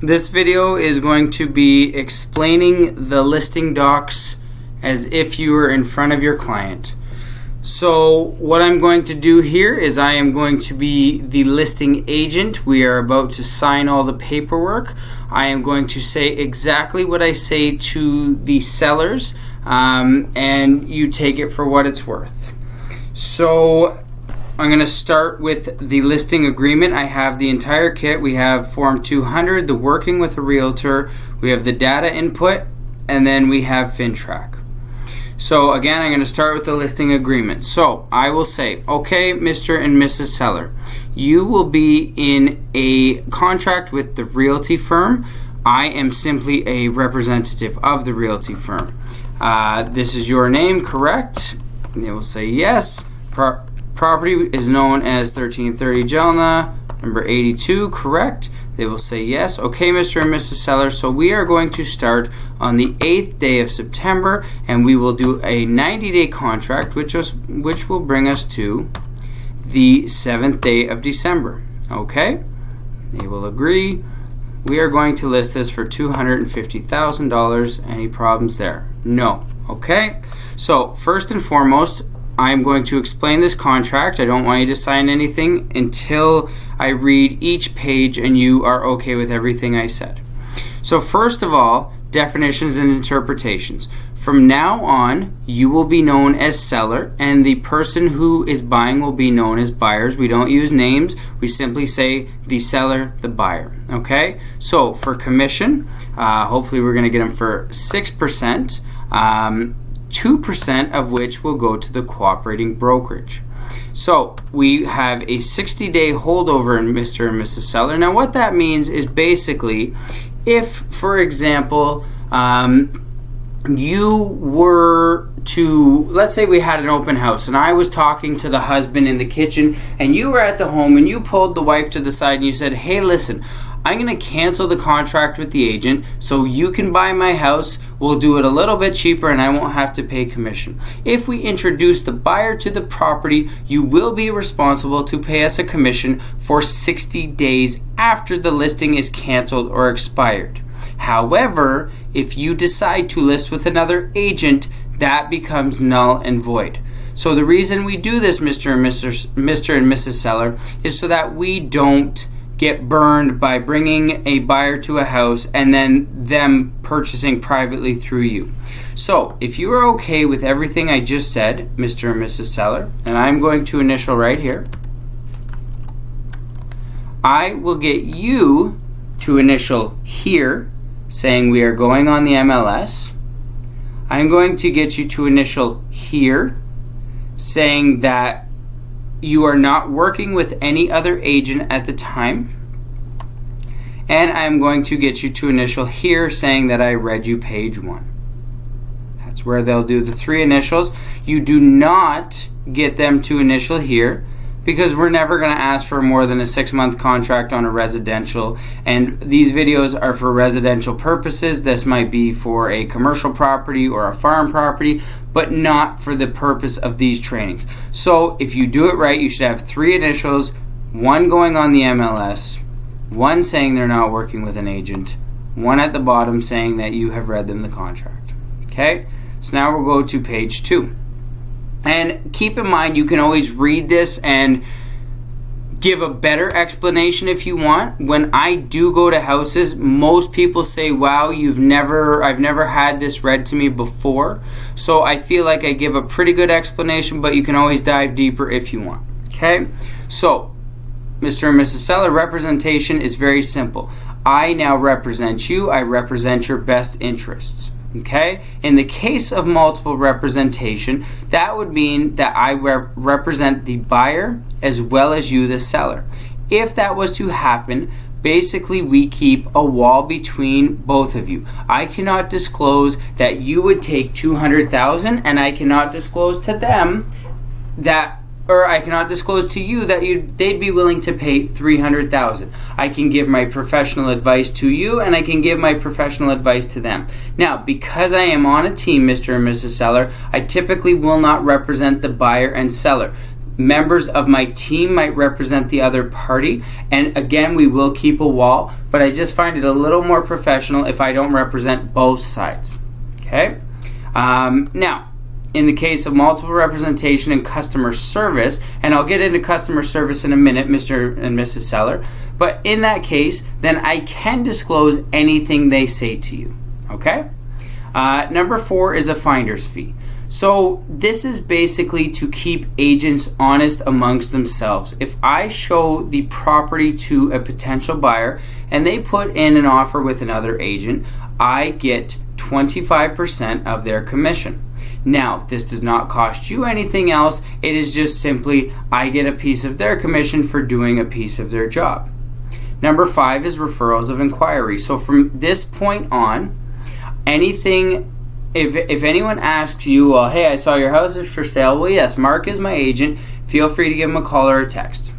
This video is going to be explaining the listing docs as if you were in front of your client. So what I'm going to do here is I am going to be the listing agent. We are about to sign all the paperwork. I am going to say exactly what I say to the sellers, and you take it for what it's worth. So I'm going to start with the listing agreement. I have the entire kit. We have Form 200, the working with a realtor, we have the data input, and then we have FinTrack. So again, I'm going to start with the listing agreement. So I will say, okay, Mr. and Mrs. Seller, you will be in a contract with the realty firm. I am simply a representative of the realty firm. This is your name, correct? They will say yes. Property is known as 1330 Jelna, number 82, correct? They will say yes. Okay, Mr. and Mrs. Seller, so we are going to start on the 8th day of September, and we will do a 90-day contract, which will bring us to the 7th day of December. Okay? They will agree. We are going to list this for $250,000. Any problems there? No. Okay? So, first and foremost, I'm going to explain this contract. I don't want you to sign anything until I read each page and you are okay with everything I said. So first of all, definitions and interpretations. From now on, you will be known as seller and the person who is buying will be known as buyers. We don't use names. We simply say the seller, the buyer. Okay? So for commission, hopefully we're going to get them for 6%. 2% of which will go to the cooperating brokerage. So we have a 60-day holdover in Mr. and Mrs. Seller. Now what that means is basically if, for example, you were to, let's say we had an open house and I was talking to the husband in the kitchen and you were at the home and you pulled the wife to the side and you said, hey, listen, I'm going to cancel the contract with the agent so you can buy my house. We'll do it a little bit cheaper and I won't have to pay commission. If we introduce the buyer to the property, you will be responsible to pay us a commission for 60 days after the listing is canceled or expired. However, if you decide to list with another agent, that becomes null and void. So the reason we do this, Mr. and Mrs. Seller, is so that we don't get burned by bringing a buyer to a house and then them purchasing privately through you. So if you are okay with everything I just said, Mr. and Mrs. Seller, and I'm going to initial right here, I will get you to initial here saying we are going on the MLS. I'm going to get you to initial here saying that you are not working with any other agent at the time. And I'm going to get you to initial here saying that I read you page 1. That's where they'll do the 3 initials. You do not get them to initial here because we're never going to ask for more than a 6-month contract on a residential. And these videos are for residential purposes. This might be for a commercial property or a farm property, but not for the purpose of these trainings. So if you do it right, you should have 3 initials, 1 going on the MLS, 1 saying they're not working with an agent, 1 at the bottom saying that you have read them the contract. Okay? So now we'll go to page 2. And keep in mind, you can always read this and give a better explanation if you want. When I do go to houses, most people say, wow, I've never had this read to me before. So I feel like I give a pretty good explanation, but you can always dive deeper if you want. Okay? So, Mr. and Mrs. Seller, representation is very simple. I now represent you. I represent your best interests. Okay? In the case of multiple representation, that would mean that I represent the buyer as well as you, the seller. If that was to happen, basically we keep a wall between both of you. I cannot disclose that you would take $200,000 and I cannot disclose to them that, or I cannot disclose to you that they'd be willing to pay $300,000. I can give my professional advice to you and I can give my professional advice to them. Now, because I am on a team, Mr. and Mrs. Seller, I typically will not represent the buyer and seller. members of my team might represent the other party. And again, we will keep a wall, but I just find it a little more professional if I don't represent both sides. Okay? Now, in the case of multiple representation and customer service, and I'll get into customer service in a minute, Mr. and Mrs. Seller, but in that case, then I can disclose anything they say to you. Okay? Number 4 is a finder's fee. So this is basically to keep agents honest amongst themselves. If I show the property to a potential buyer and they put in an offer with another agent, I get 25% of their commission. Now, this does not cost you anything else. It is just simply I get a piece of their commission for doing a piece of their job. Number 5 is referrals of inquiry. So from this point on, anything, if anyone asks you, well, hey, I saw your house is for sale. Well, yes, Mark is my agent. Feel free to give him a call or a text.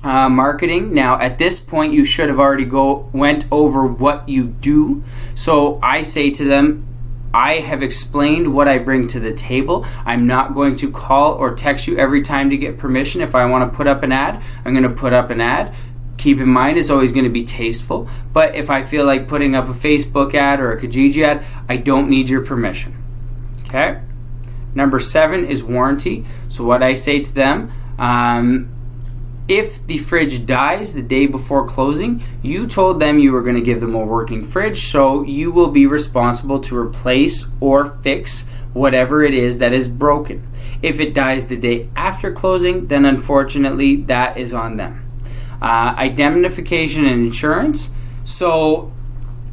Marketing. Now, at this point, you should have already went over what you do. So I say to them, I have explained what I bring to the table. I'm not going to call or text you every time to get permission. If I want to put up an ad, I'm going to put up an ad. Keep in mind, it's always going to be tasteful. But if I feel like putting up a Facebook ad or a Kijiji ad, I don't need your permission. Okay? Number 7 is warranty. So what I say to them, if the fridge dies the day before closing, you told them you were going to give them a working fridge, so you will be responsible to replace or fix whatever it is that is broken. If it dies the day after closing, then unfortunately that is on them. Indemnification and insurance. So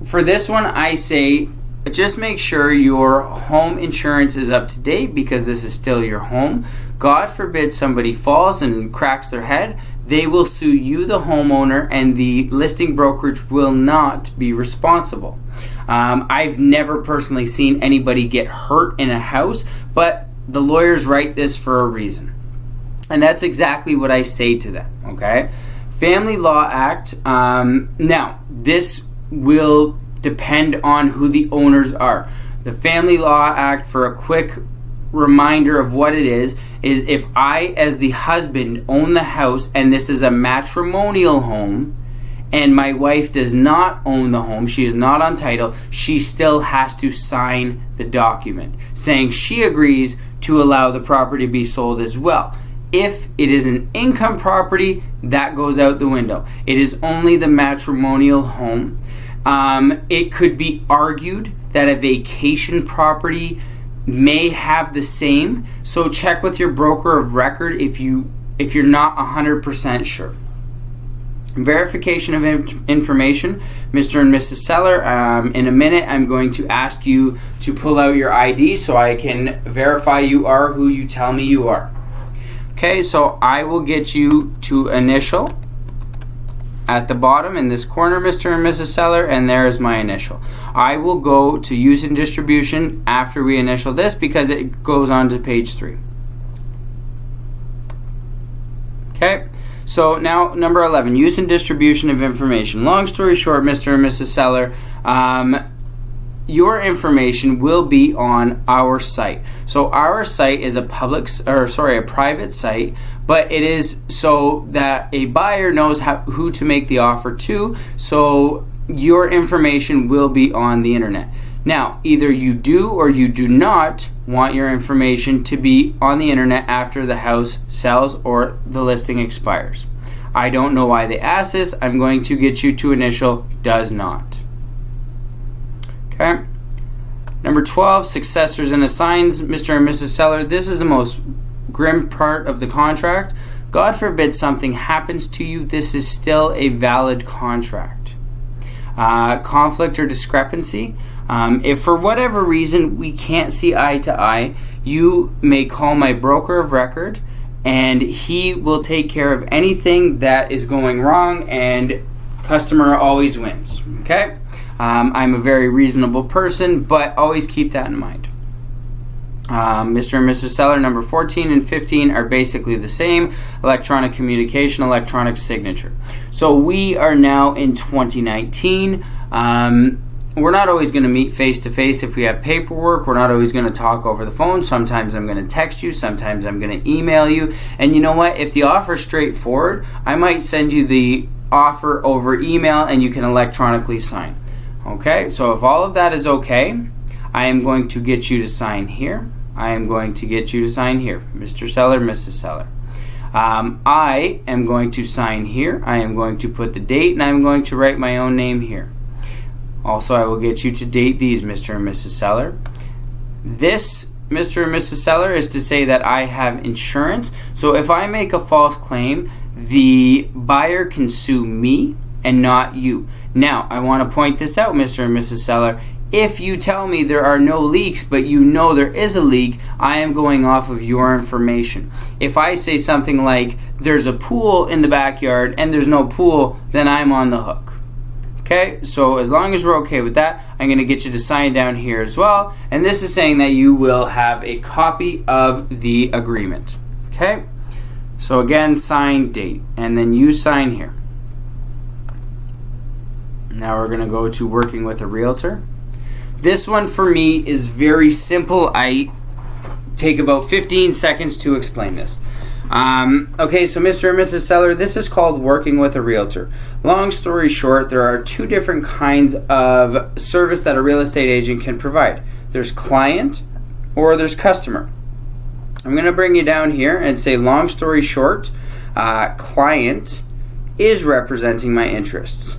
for this one, I say just make sure your home insurance is up to date because this is still your home. God forbid somebody falls and cracks their head, they will sue you, the homeowner, and the listing brokerage will not be responsible. I've never personally seen anybody get hurt in a house, but the lawyers write this for a reason. And that's exactly what I say to them, okay? Family Law Act, now, this will depend on who the owners are. The Family Law Act, for a quick reminder of what it is if I, as the husband, own the house and this is a matrimonial home and my wife does not own the home, she is not on title, she still has to sign the document saying she agrees to allow the property to be sold as well. If it is an income property, that goes out the window. It is only the matrimonial home. It could be argued that a vacation property may have the same, so check with your broker of record if you're not 100% sure. Verification of information, Mr. and Mrs. Seller. In a minute, I'm going to ask you to pull out your ID so I can verify you are who you tell me you are. Okay, so I will get you to initial at the bottom in this corner, Mr. and Mrs. Seller, and there is my initial. I will go to use and distribution after we initial this because it goes on to page 3. Okay, so now number 11, use and distribution of information. Long story short, Mr. and Mrs. Seller, your information will be on our site. So our site is a private site, but it is so that a buyer knows who to make the offer to. So your information will be on the internet. Now, either you do or you do not want your information to be on the internet after the house sells or the listing expires. I don't know why they asked this. I'm going to get you to initial does not. Okay. Number 12, successors and assigns, Mr. and Mrs. Seller. This is the most grim part of the contract. God forbid something happens to you, this is still a valid contract. Conflict or discrepancy. If for whatever reason we can't see eye to eye, you may call my broker of record and he will take care of anything that is going wrong, and customer always wins. Okay? I'm a very reasonable person, but always keep that in mind. Mr. and Mrs. Seller, number 14 and 15 are basically the same. Electronic communication, electronic signature. So we are now in 2019. we're not always going to meet face to face if we have paperwork. We're not always going to talk over the phone. Sometimes I'm going to text you. Sometimes I'm going to email you. And you know what? If the offer is straightforward, I might send you the offer over email and you can electronically sign. Okay, so if all of that is okay, I am going to get you to sign here. I am going to get you to sign here, Mr. Seller, Mrs. Seller. I am going to sign here. I am going to put the date and I'm going to write my own name here. Also, I will get you to date these, Mr. and Mrs. Seller. This, Mr. and Mrs. Seller, is to say that I have insurance. So if I make a false claim, the buyer can sue me and not you. Now, I want to point this out, Mr. and Mrs. Seller. If you tell me there are no leaks, but you know there is a leak, I am going off of your information. If I say something like, there's a pool in the backyard and there's no pool, then I'm on the hook. Okay, so as long as we're okay with that, I'm going to get you to sign down here as well. And this is saying that you will have a copy of the agreement. Okay, so again, sign date, and then you sign here. Now we're going to go to working with a realtor. This one for me is very simple. I take about 15 seconds to explain this. Okay, so Mr. and Mrs. Seller, this is called working with a realtor. Long story short, there are two different kinds of service that a real estate agent can provide. There's client or there's customer. I'm going to bring you down here and say, long story short, client is representing my interests.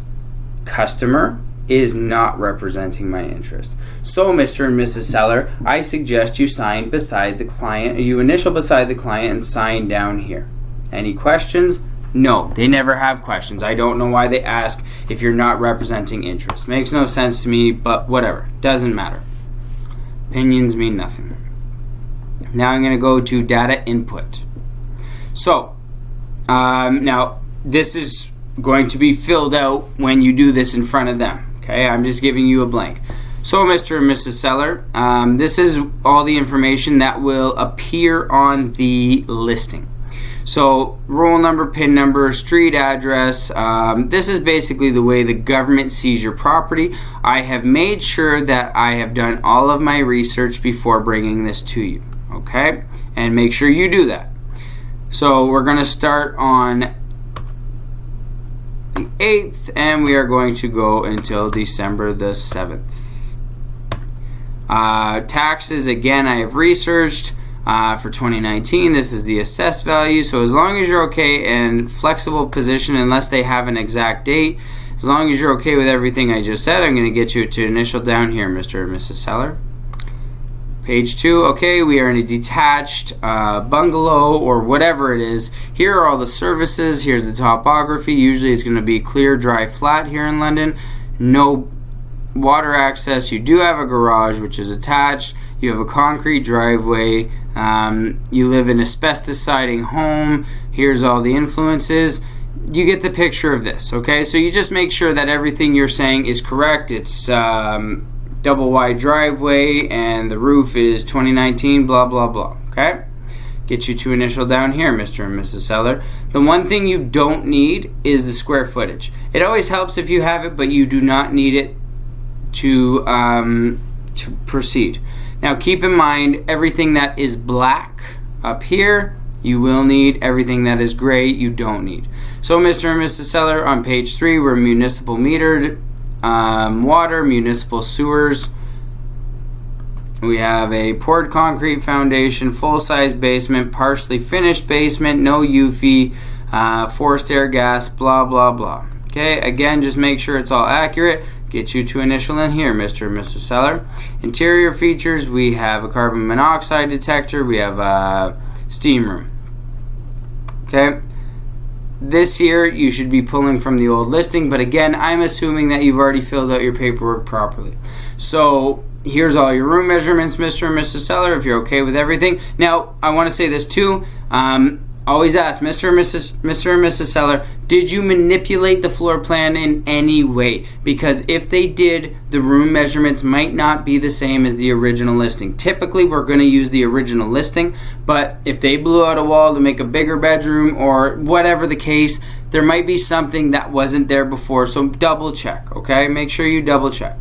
Customer is not representing my interest. So, Mr. and Mrs. Seller, I suggest you sign beside the client, you initial beside the client and sign down here. Any questions? No, they never have questions. I don't know why they ask if you're not representing interest. Makes no sense to me, but whatever. Doesn't matter. Opinions mean nothing. Now I'm going to go to data input. So, now this is going to be filled out when you do this in front of them. Okay, I'm just giving you a blank. So, Mr. and Mrs. Seller, this is all the information that will appear on the listing. So, roll number, PIN number, street address. This is basically the way the government sees your property. I have made sure that I have done all of my research before bringing this to you. Okay, and make sure you do that. So, we're going to start on the 8th, and we are going to go until December the 7th. Taxes, again, I have researched for 2019. This is the assessed value, so as long as you're okay, and flexible position unless they have an exact date, as long as you're okay with everything I just said, I'm going to get you to initial down here, Mr. and Mrs. Seller. Page 2, okay, we are in a detached bungalow or whatever it is. Here are all the services. Here's the topography. Usually it's going to be clear, dry, flat here in London. No water access. You do have a garage which is attached. You have a concrete driveway. You live in an asbestos siding home. Here's all the influences. You get the picture of this, okay? So you just make sure that everything you're saying is correct. It's double wide driveway and the roof is 2019, blah blah blah. Okay, get you to initial down here, Mr. and Mrs. Seller. The one thing you don't need is the square footage. It always helps if you have it, but you do not need it to proceed. Now keep in mind, everything that is black up here you will need. Everything that is gray you don't need. So, Mr. and Mrs. Seller, on page 3 we're municipal metered. Water, municipal sewers. We have a poured concrete foundation, full-size basement, partially finished basement, no UV, forced air gas, blah blah blah. Okay, again, just make sure it's all accurate. Get you to initial in here, Mr. and Mrs. Seller. Interior features, we have a carbon monoxide detector, we have a steam room. Okay. This here you should be pulling from the old listing, but again, I'm assuming that you've already filled out your paperwork properly. So here's all your room measurements, Mr. and Mrs. Seller, if you're okay with everything. Now, I want to say this too. Always ask, Mr. and Mrs. Seller, did you manipulate the floor plan in any way? Because if they did, the room measurements might not be the same as the original listing. Typically, we're going to use the original listing, but if they blew out a wall to make a bigger bedroom or whatever the case, there might be something that wasn't there before, so double check, okay? Make sure you double check.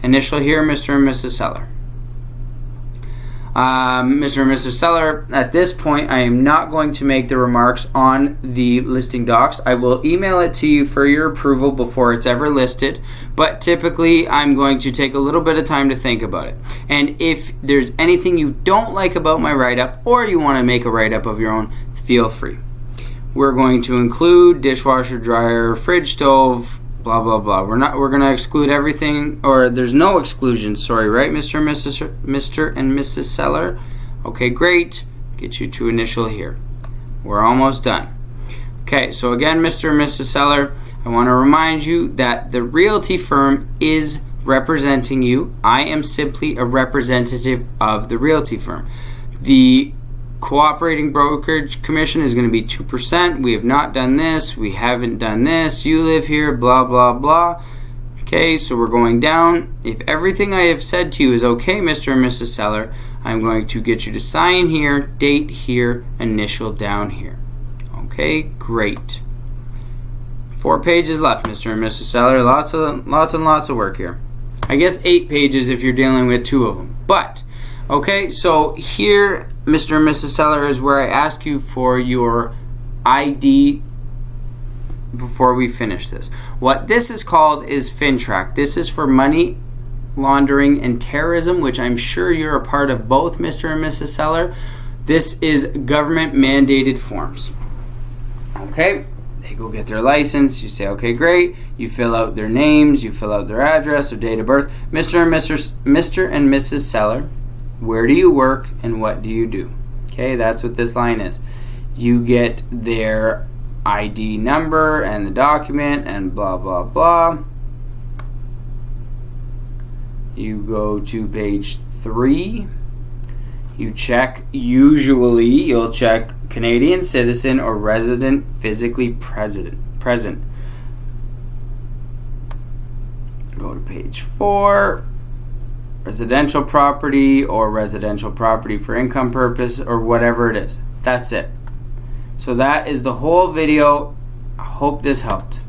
Initial here, Mr. and Mrs. Seller. Mr. and Mrs. Seller, at this point, I am not going to make the remarks on the listing docs. I will email it to you for your approval before it's ever listed, but typically I'm going to take a little bit of time to think about it. And if there's anything you don't like about my write-up, or you want to make a write-up of your own, feel free. We're going to include dishwasher, dryer, fridge, stove, blah blah blah. We're going to exclude everything, or there's no exclusion, sorry, right, Mr. and Mrs. Seller? Okay, great. Get you to initial here. We're almost done. Okay, so again, Mr. and Mrs. Seller, I want to remind you that the realty firm is representing you. I am simply a representative of the realty firm. The cooperating brokerage commission is going to be 2%. We have not done this. We haven't done this. You live here, blah, blah, blah. Okay, so we're going down. If everything I have said to you is okay, Mr. and Mrs. Seller, I'm going to get you to sign here, date here, initial down here. Okay, great. 4 pages left, Mr. and Mrs. Seller. Lots and lots of work here. I guess 8 pages if you're dealing with 2 of them. But, okay, so here, Mr. and Mrs. Seller, is where I ask you for your ID before we finish this. What this is called is FinTrack. This is for money laundering and terrorism, which I'm sure you're a part of both, Mr. and Mrs. Seller. This is government mandated forms. Okay, they go get their license. You say, okay, great. You fill out their names. You fill out their address, their date of birth. Mr. and Mrs. Seller, where do you work and what do you do? Okay, that's what this line is. You get their ID number and the document and blah, blah, blah. You go to page 3. You check, usually you'll check Canadian citizen or resident physically present. Go to page 4. Residential property or residential property for income purpose or whatever it is. That's it. So that is the whole video. I hope this helped.